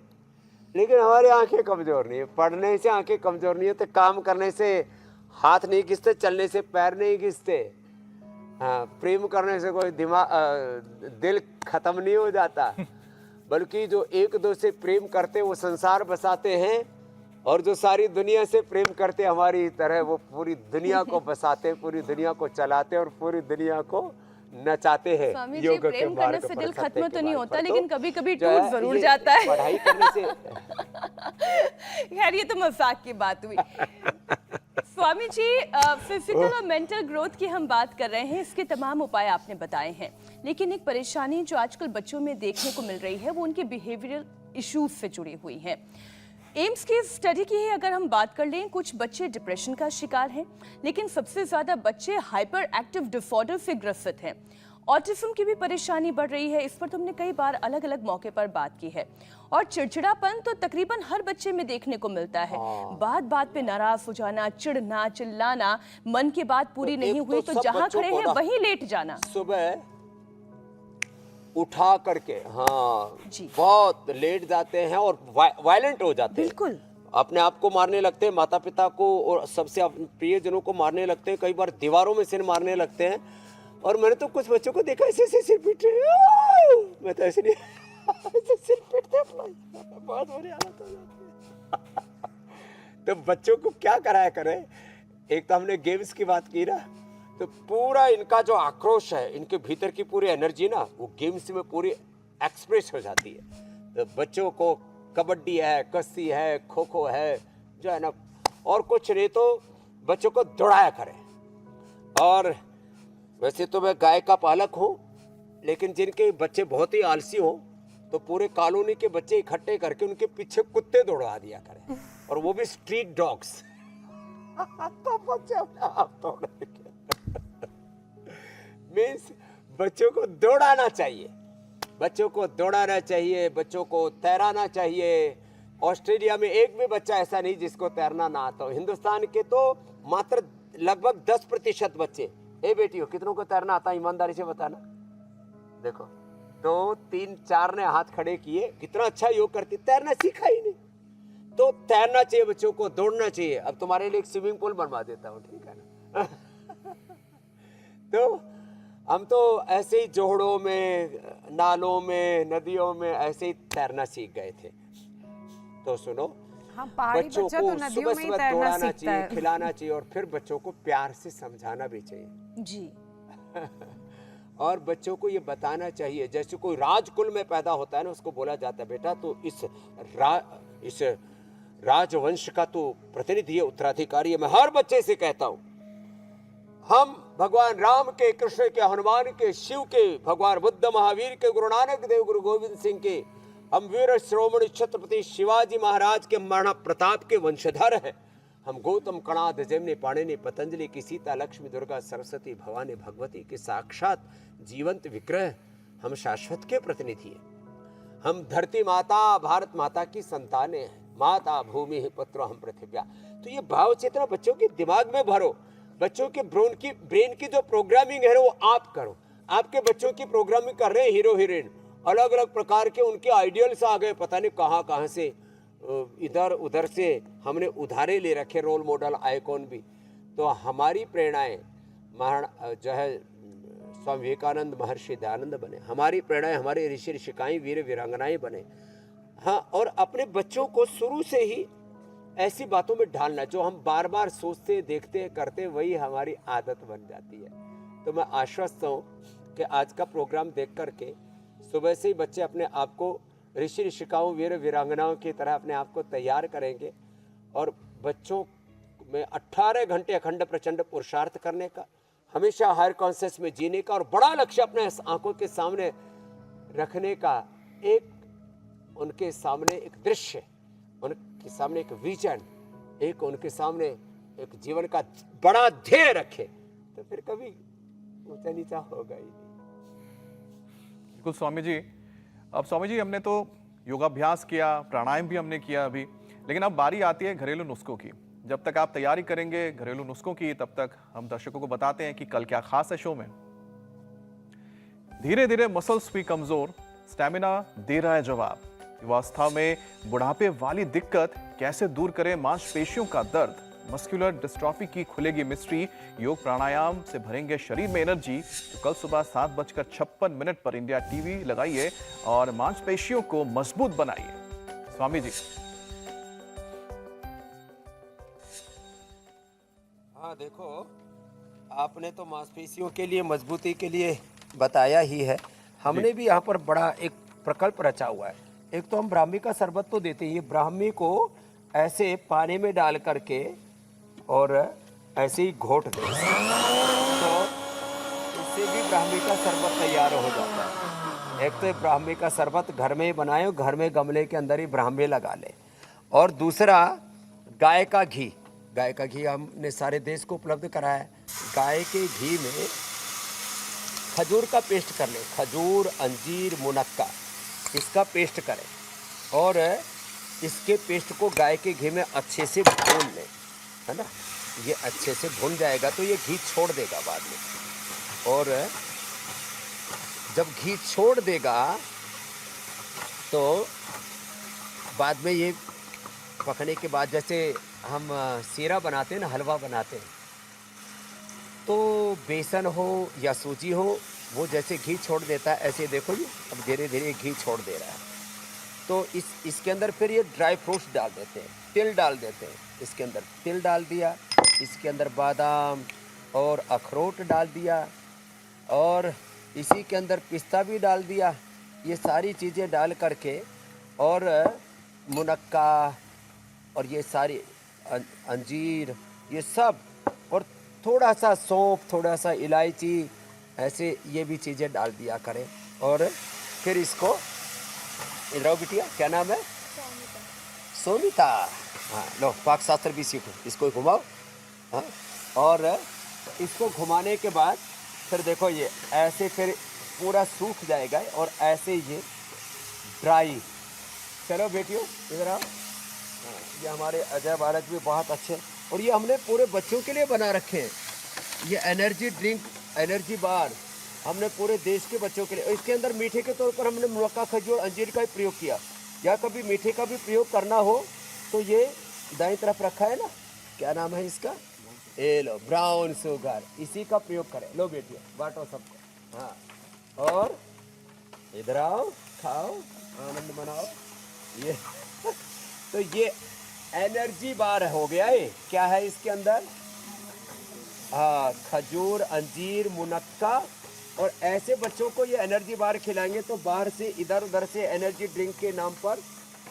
लेकिन हमारी आंखें कमजोर नहीं है। पढ़ने से आंखें कमजोर नहीं है तो काम करने से हाथ नहीं खिंचते, चलने से पैर नहीं खिंचते, हाँ, प्रेम करने से कोई दिल खत्म नहीं हो जाता। बल्कि जो एक दो से प्रेम करते वो संसार बसाते हैं, और जो सारी दुनिया से प्रेम करते हमारी तरह वो पूरी दुनिया को बसाते, पूरी दुनिया को चलाते और पूरी दुनिया को नचाते हैं। स्वामी जी, योग के प्रेम मार्ग करने से पर, दिल सत्य खत्म के तो नहीं मार्ग होता, पर। लेकिन तो कभी-कभी जो है, टूट जरूर ये जाता है। पढ़ाई करने से खैर ये तो मजाक की बात हुई। स्वामी जी, फिजिकल और मेंटल ग्रोथ की हम बात कर रहे हैं, इसके तमाम उपाय आपने बताए हैं, लेकिन एक परेशानी जो आजकल बच्चों में देखने को मिल रही है वो उनके बिहेवियरल इश्यूज से जुड़ी हुई है। एम्स की स्टडी की ही अगर हम बात कर लें, कुछ बच्चे डिप्रेशन का शिकार हैं, लेकिन सबसे ज्यादा बच्चे हाइपर एक्टिव डिसऑर्डर से ग्रसित हैं। ऑटिज्म की भी परेशानी बढ़ रही है, इस पर तुमने कई बार अलग अलग मौके पर बात की है। और चिड़चिड़ापन तो तकरीबन हर बच्चे में देखने को मिलता है। बात बात पे नाराज हो जाना, चिढ़ना, चिल्लाना, मन की बात पूरी नहीं हुई तो सब जहां बच्चों खड़े को हैं ना वहीं लेट जाना। सुबह उठा करके, हाँ जी। बहुत लेट जाते हैं और वायलेंट हो जाते हैं। बिल्कुल। अपने आप को मारने लगते हैं, माता पिता को और सबसे प्रियजनों को मारने लगते हैं, कई बार दीवारों में सिर मारने लगते हैं। और मैंने तो कुछ बच्चों को देखा ऐसे ऐसे सिर पीट रहे हैं। मैं तो ऐसे नहीं ऐसे सिर पीटते अपना, बहुत बुरी हालत हो जाती है। तो बच्चों को क्या कराया करें? एक तो हमने गेम्स की बात की ना, तो पूरा इनका जो आक्रोश है, इनके भीतर की पूरी एनर्जी ना, वो गेम्स में पूरी एक्सप्रेस हो जाती है। तो बच्चों को कबड्डी है, कुश्ती है, खो खो है, जो है ना, और कुछ नहीं तो बच्चों को दौड़ाया करें। और वैसे तो मैं गाय का पालक हूँ, लेकिन जिनके बच्चे बहुत ही आलसी हों तो पूरे कॉलोनी के बच्चे इकट्ठे करके उनके पीछे कुत्ते दौड़ा दिया करें, और वो भी स्ट्रीट डॉग्स। तो बच्चे अपने आप दौड़ेंगे। मीन्स बच्चों को दौड़ाना चाहिए, बच्चों को दौड़ाना चाहिए, बच्चों को तैराना चाहिए। ऑस्ट्रेलिया में एक भी बच्चा ऐसा नहीं जिसको तैरना ना आता हो। हिंदुस्तान के तो मात्र लगभग 10% बच्चे। ए बेटियों, कितनों को तैरना आता है? ईमानदारी से बताना। देखो 2, 3, 4 ने हाथ खड़े किए, कितना अच्छा योग करती, तैरना सीखा ही नहीं। तो तैरना चाहिए बच्चों को, दौड़ना चाहिए। अब तुम्हारे लिए एक स्विमिंग पूल बनवा देता हूँ, ठीक है ना? तो हम तो ऐसे ही जोहड़ों में, नालों में, नदियों में ऐसे ही तैरना सीख गए थे। तो सुनो, हाँ, पहाड़ी बच्चों बच्चा को तो नदियों सुबह में ही सुबह तैरना दौड़ाना सीखता चाहिए, है। खिलाना चाहिए, और फिर बच्चों को प्यार से समझाना भी चाहिए। जी। और बच्चों को ये बताना चाहिए, जैसे कोई राजकुल में पैदा होता है ना, उसको बोला जाता है, बेटा तो इस राजवंश का तो प्रतिनिधि है, उत्तराधिकारी है। मैं हर बच्चे से कहता हूं, हम भगवान राम के, कृष्ण के, हनुमान के, शिव के, भगवान बुद्ध, महावीर के, गुरु नानक देव, गुरु गोविंद सिंह के, हम वीर श्रोमणी छत्रपति शिवाजी महाराज के महाराणा प्रताप के वंशधर हैं। हम गौतम, कणाद, जैमिनी, पाणिनि, पतंजलि की, सीता, लक्ष्मी, दुर्गा, सरस्वती, भवानी, भगवती के साक्षात जीवंत विग्रह। हम शाश्वत के प्रतिनिधि हैं। हम धरती माता, भारत माता की संतानें हैं। माता भूमि ही पुत्र हम पृथ्व्या। तो ये भाव चेतना बच्चों के दिमाग में भरो। बच्चों के ब्रेन की जो प्रोग्रामिंग है वो आप करो। आपके बच्चों की प्रोग्रामिंग कर रहे हैं हीरो हीरोइन, अलग अलग प्रकार के उनके आइडियल्स आ गए, पता नहीं कहाँ से, इधर उधर से हमने उधारे ले रखे, रोल मॉडल आइकॉन भी। तो हमारी प्रेरणाएं जो है स्वामी विवेकानंद, महर्षि दयानंद बने। हमारी प्रेरणाएं हमारे ऋषि ऋषिकाएं, वीर वीरांगनाएं बने। हाँ, और अपने बच्चों को शुरू से ही ऐसी बातों में ढालना जो हम बार बार सोचते, देखते, करते, वही हमारी आदत बन जाती है। तो मैं आश्वस्त हूँ कि आज का प्रोग्राम देख करके सुबह से ही बच्चे अपने आप को ऋषि ऋषिकाओं, वीर वीरांगनाओं की तरह अपने आप को तैयार करेंगे। और बच्चों में 18 घंटे अखंड प्रचंड पुरुषार्थ करने का, हमेशा हायर कॉन्शियस में जीने का, और बड़ा लक्ष्य अपने आंखों के सामने रखने का, एक उनके सामने एक दृश्य, उनके सामने एक विजन, एक उनके सामने एक जीवन का बड़ा ध्येय रखे, तो फिर कभी ऊंचा नीचा होगा ही नहीं। बिल्कुल स्वामी जी। अब स्वामी जी, हमने तो योगाभ्यास किया, प्राणायाम भी हमने किया अभी, लेकिन अब बारी आती है घरेलू नुस्खों की। जब तक आप तैयारी करेंगे घरेलू नुस्खों की, तब तक हम दर्शकों को बताते हैं कि कल क्या खास है शो में। धीरे धीरे मसल्स भी कमजोर, स्टैमिना दे रहा है जवाब। युवावस्था में बुढ़ापे वाली दिक्कत कैसे दूर करें मांसपेशियों का दर्द, मस्कुलर डिस्ट्रॉफी की खुलेगी मिस्ट्री। योग प्राणायाम से भरेंगे शरीर में एनर्जी। तो कल सुबह 7:56 पर इंडिया टीवी लगाइए और मांसपेशियों को मजबूत बनाइए। स्वामी जी। हाँ, देखो, आपने तो मांसपेशियों के लिए, मजबूती के लिए बताया ही है। हमने भी यहाँ पर बड़ा एक प्रकल्प रचा हुआ है। एक तो हम ब्राह्मी का शरबत तो देते हैं, ब्राह्मी को ऐसे पानी में डाल करके और ऐसे ही घोट दें, तो इससे भी ब्राह्मी का शरबत तैयार हो जाता है। एक तो ब्राह्मी का शरबत घर में ही बनाएं, घर में गमले के अंदर ही ब्राह्मी लगा लें, और दूसरा गाय का घी। गाय का घी हमने सारे देश को उपलब्ध कराया है। गाय के घी में खजूर का पेस्ट कर लें, खजूर, अंजीर, मुनक्का, इसका पेस्ट करें और इसके पेस्ट को गाय के घी में अच्छे से भून लें, है ना। ये अच्छे से भुन जाएगा तो ये घी छोड़ देगा बाद में, और जब घी छोड़ देगा तो बाद में ये पकने के बाद, जैसे हम सीरा बनाते हैं ना, हलवा बनाते हैं, तो बेसन हो या सूजी हो, वो जैसे घी छोड़ देता है, ऐसे देखो ये अब धीरे धीरे घी छोड़ दे रहा है। तो इसके अंदर फिर ये ड्राई फ्रूट्स डाल देते हैं, तिल डाल देते हैं, इसके अंदर तिल डाल दिया, इसके अंदर बादाम और अखरोट डाल दिया, और इसी के अंदर पिस्ता भी डाल दिया। ये सारी चीज़ें डाल करके, और मुनक्का और ये सारी अंजीर, ये सब, और थोड़ा सा सौंफ, थोड़ा सा इलायची, ऐसे ये भी चीज़ें डाल दिया करें। और फिर इसको, इधर आओ बिटिया, क्या नाम है? सोनिता। हाँ, लो पाक शास्त्र भी सीखो, इसको घुमाओ। हाँ, और इसको घुमाने के बाद फिर देखो ये ऐसे फिर पूरा सूख जाएगा, और ऐसे ये ड्राई। चलो बेटियों इधर आओ। हाँ, ये हमारे अजय बालक भी बहुत अच्छे, और ये हमने पूरे बच्चों के लिए बना रखे हैं। ये एनर्जी ड्रिंक, एनर्जी बार हमने पूरे देश के बच्चों के लिए। इसके अंदर मीठे के तौर पर हमने मुनक्का, खजूर, अंजीर का ही प्रयोग किया। या कभी मीठे का भी प्रयोग करना हो तो ये दाईं तरफ रखा है ना, क्या नाम है इसका? ये लो, ब्राउन शुगर, इसी का प्रयोग करें। लो बेटियों बांटो सबको। हाँ, और इधर आओ, खाओ, आनंद मनाओ। ये तो ये एनर्जी बार हो गया। ये क्या है इसके अंदर? हाँ, खजूर, अंजीर, मुनक्का, और ऐसे बच्चों को ये एनर्जी बार खिलाएंगे तो बाहर से इधर उधर से एनर्जी ड्रिंक के नाम पर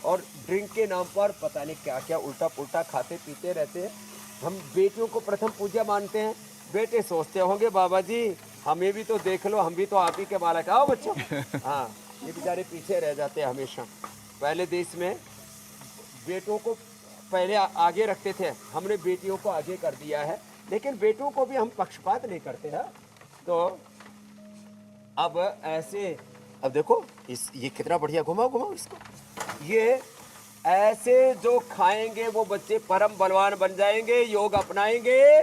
और ड्रिंक के नाम पर पता नहीं क्या क्या उल्टा पुल्टा खाते पीते रहते हैं। हम बेटियों को प्रथम पूज्य मानते हैं। बेटे सोचते होंगे बाबा जी हमें भी तो देख लो, हम भी तो आप ही के बालक। आओ बच्चों। हाँ, ये बेचारे पीछे रह जाते हैं हमेशा। पहले देश में बेटों को पहले आगे रखते थे, हमने बेटियों को आगे कर दिया है, लेकिन बेटों को भी हम पक्षपात नहीं करते हैं। तो अब ऐसे, अब देखो ये कितना बढ़िया, घुमाओ घुमाओ इसको। ये ऐसे जो खाएंगे वो बच्चे परम बलवान बन जाएंगे, योग अपनाएंगे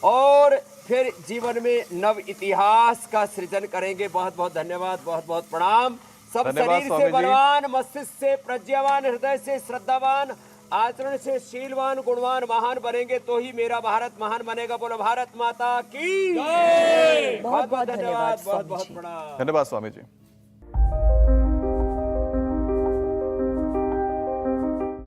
और फिर जीवन में नव इतिहास का सृजन करेंगे। बहुत बहुत धन्यवाद, बहुत बहुत प्रणाम। सब शरीर से बलवान, मस्तिष्क से प्रज्ञावान, हृदय से श्रद्धावान, आचरण से शीलवान, गुणवान, महान बनेंगे तो ही मेरा भारत महान बनेगा। बोलो भारत माता की जय। बहुत बहुत धन्यवाद, बहुत बहुत प्रणाम। धन्यवाद स्वामी जी।